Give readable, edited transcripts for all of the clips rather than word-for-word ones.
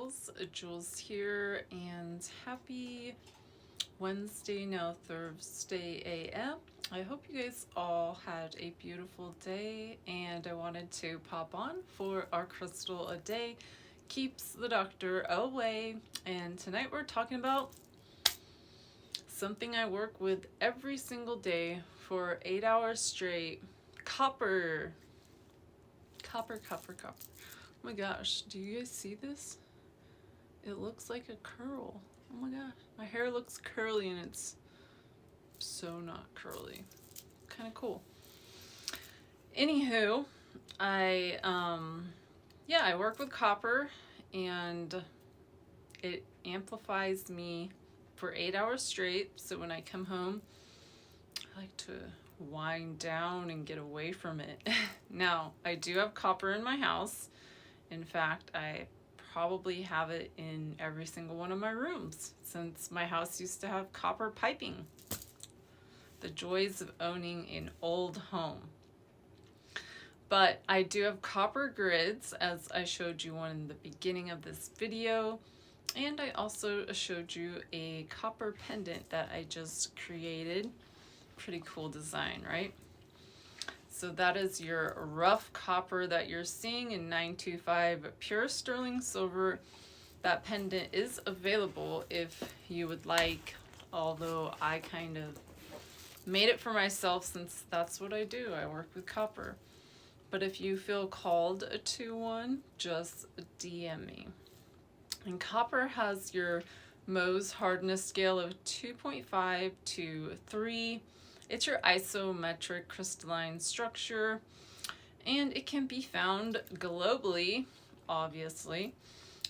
girls, Jules here, and happy Wednesday, now Thursday AM. I hope you guys all had a beautiful day, and I wanted to pop on for our crystal a day keeps the doctor away. And tonight we're talking about something I work with every single day for 8 hours straight. Copper. Copper. Oh my gosh, do you guys see this? It looks like a curl. Oh my gosh, my hair looks curly and it's so not curly. Kind of cool. Anywho, I work with copper and it amplifies me for 8 hours straight. So when I come home, I like to wind down and get away from it. Now, I do have copper in my house. In fact, I probably have it in every single one of my rooms since my house used to have copper piping. The joys of owning an old home. But I do have copper grids, as I showed you one in the beginning of this video. And I also showed you a copper pendant that I just created. Pretty cool design, right? So that is your rough copper that you're seeing in 925 pure sterling silver. That pendant is available if you would like, although I kind of made it for myself since that's what I do. I work with copper. But if you feel called to one, just DM me. And copper has your Mohs hardness scale of 2.5 to 3. It's your isometric crystalline structure, and it can be found globally, obviously.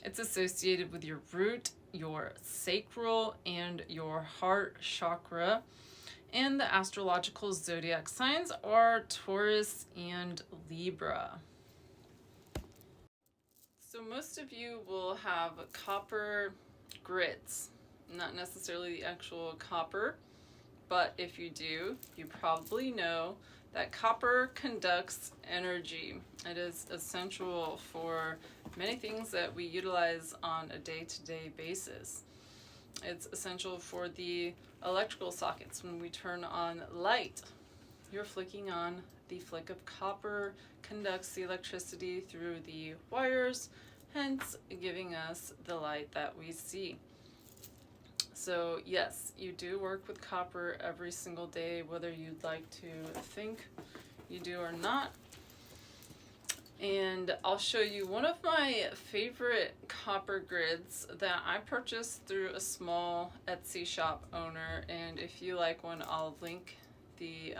It's associated with your root, your sacral, and your heart chakra. And the astrological zodiac signs are Taurus and Libra. So most of you will have copper grids, not necessarily the actual copper. But if you do, you probably know that copper conducts energy. It is essential for many things that we utilize on a day-to-day basis. It's essential for the electrical sockets. When we turn on light, you're flicking on the flick of copper, conducts the electricity through the wires, hence giving us the light that we see. So yes, you do work with copper every single day, whether you'd like to think you do or not. And I'll show you one of my favorite copper grids that I purchased through a small Etsy shop owner. And if you like one, I'll link the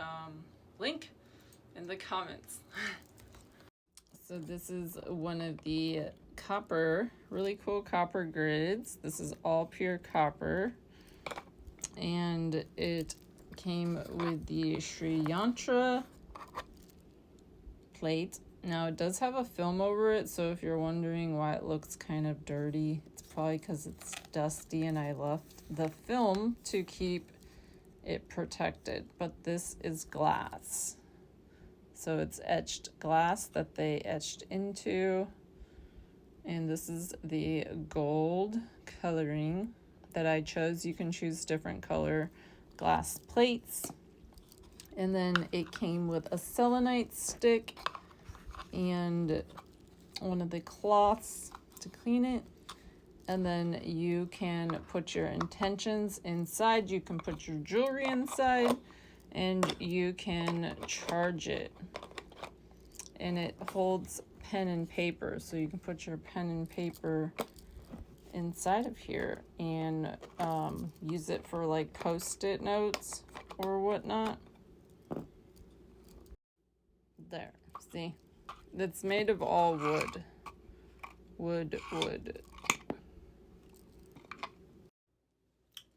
link in the comments. So this is one of the copper, really cool copper grids. This is all pure copper, and it came with the Sri Yantra plate. Now it does have a film over it, so if you're wondering why it looks kind of dirty, it's probably because it's dusty and I left the film to keep it protected. But this is glass. So it's etched glass that they etched into. And this is the gold coloring that I chose. You can choose different color glass plates. And then it came with a selenite stick and one of the cloths to clean it. And then you can put your intentions inside. You can put your jewelry inside. And you can charge it, and it holds pen and paper, so you can put your pen and paper inside of here and use it for like post-it notes or whatnot. There, see, it's made of all wood.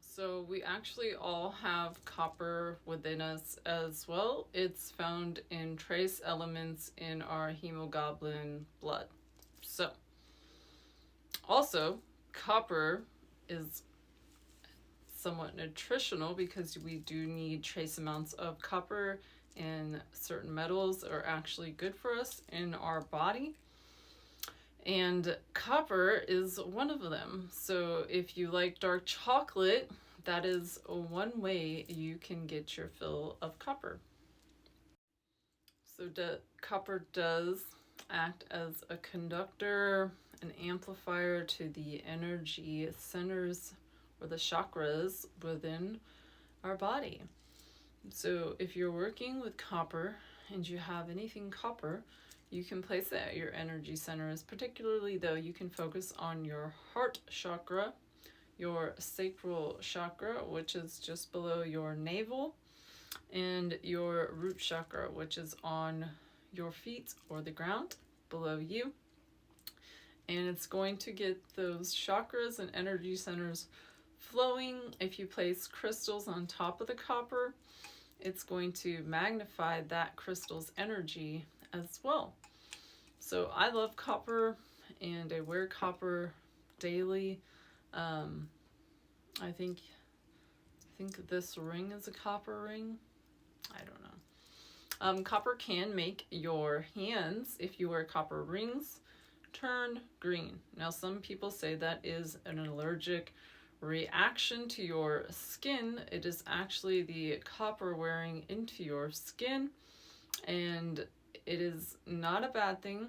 So we actually all have copper within us as well. It's found in trace elements in our hemoglobin blood. So also copper is somewhat nutritional because we do need trace amounts of copper, and certain metals are actually good for us in our body. And copper is one of them. So if you like dark chocolate, that is one way you can get your fill of copper. So copper does act as a conductor, an amplifier to the energy centers or the chakras within our body. So if you're working with copper and you have anything copper, you can place it at your energy centers. Particularly though, you can focus on your heart chakra, your sacral chakra, which is just below your navel, and your root chakra, which is on your feet or the ground below you. And it's going to get those chakras and energy centers flowing. If you place crystals on top of the copper, it's going to magnify that crystal's energy as well. So I love copper and I wear copper daily. I think this ring is a copper ring. I don't know. Copper can make your hands, if you wear copper rings, turn green. Now, some people say that is an allergic reaction to your skin. It is actually the copper wearing into your skin, and it is not a bad thing.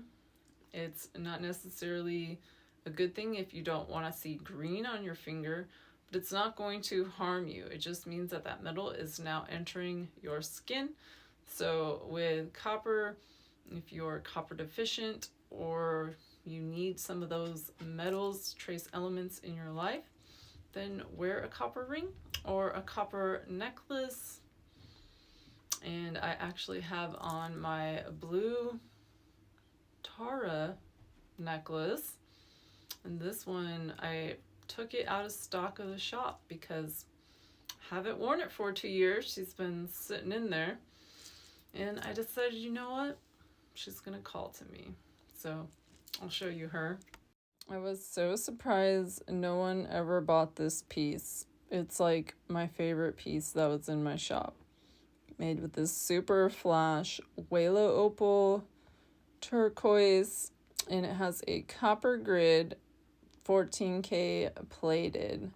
It's not necessarily a good thing if you don't want to see green on your finger, but it's not going to harm you. It just means that that metal is now entering your skin. So with copper, if you're copper deficient or you need some of those metals, trace elements in your life, then wear a copper ring or a copper necklace. And I actually have on my blue Tara necklace, and this one I took it out of stock of the shop because I haven't worn it for 2 years. She's been sitting in there, and I decided, you know what, she's gonna call to me. So I'll show you her. I was so surprised no one ever bought this piece. It's like my favorite piece that was in my shop. Made with this super flash Walo opal turquoise, and it has a copper grid 14K plated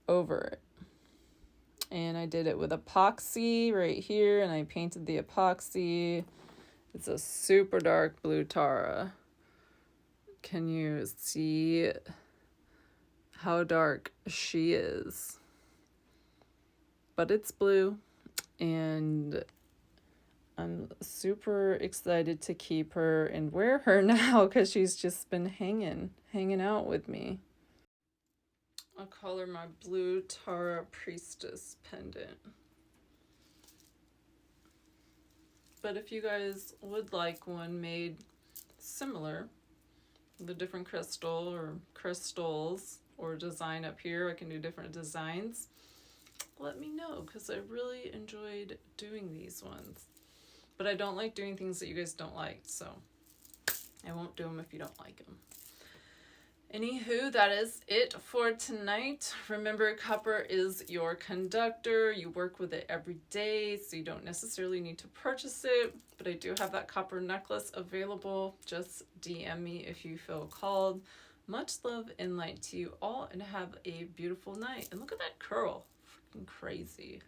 over it. And I did it with epoxy right here, and I painted the epoxy. It's a super dark blue Tara. Can you see how dark she is? But it's blue, and I'm super excited to keep her and wear her now because she's just been hanging out with me. I'll call her my blue Tara Priestess pendant. But if you guys would like one made similar, with a different crystal or crystals or design up here, I can do different designs, let me know because I really enjoyed doing these ones. But I don't like doing things that you guys don't like, so I won't do them if you don't like them. Anywho, that is it for tonight. Remember, copper is your conductor. You work with it every day, so you don't necessarily need to purchase it. But I do have that copper necklace available. Just DM me if you feel called. Much love and light to you all, and have a beautiful night. And look at that curl. Freaking crazy.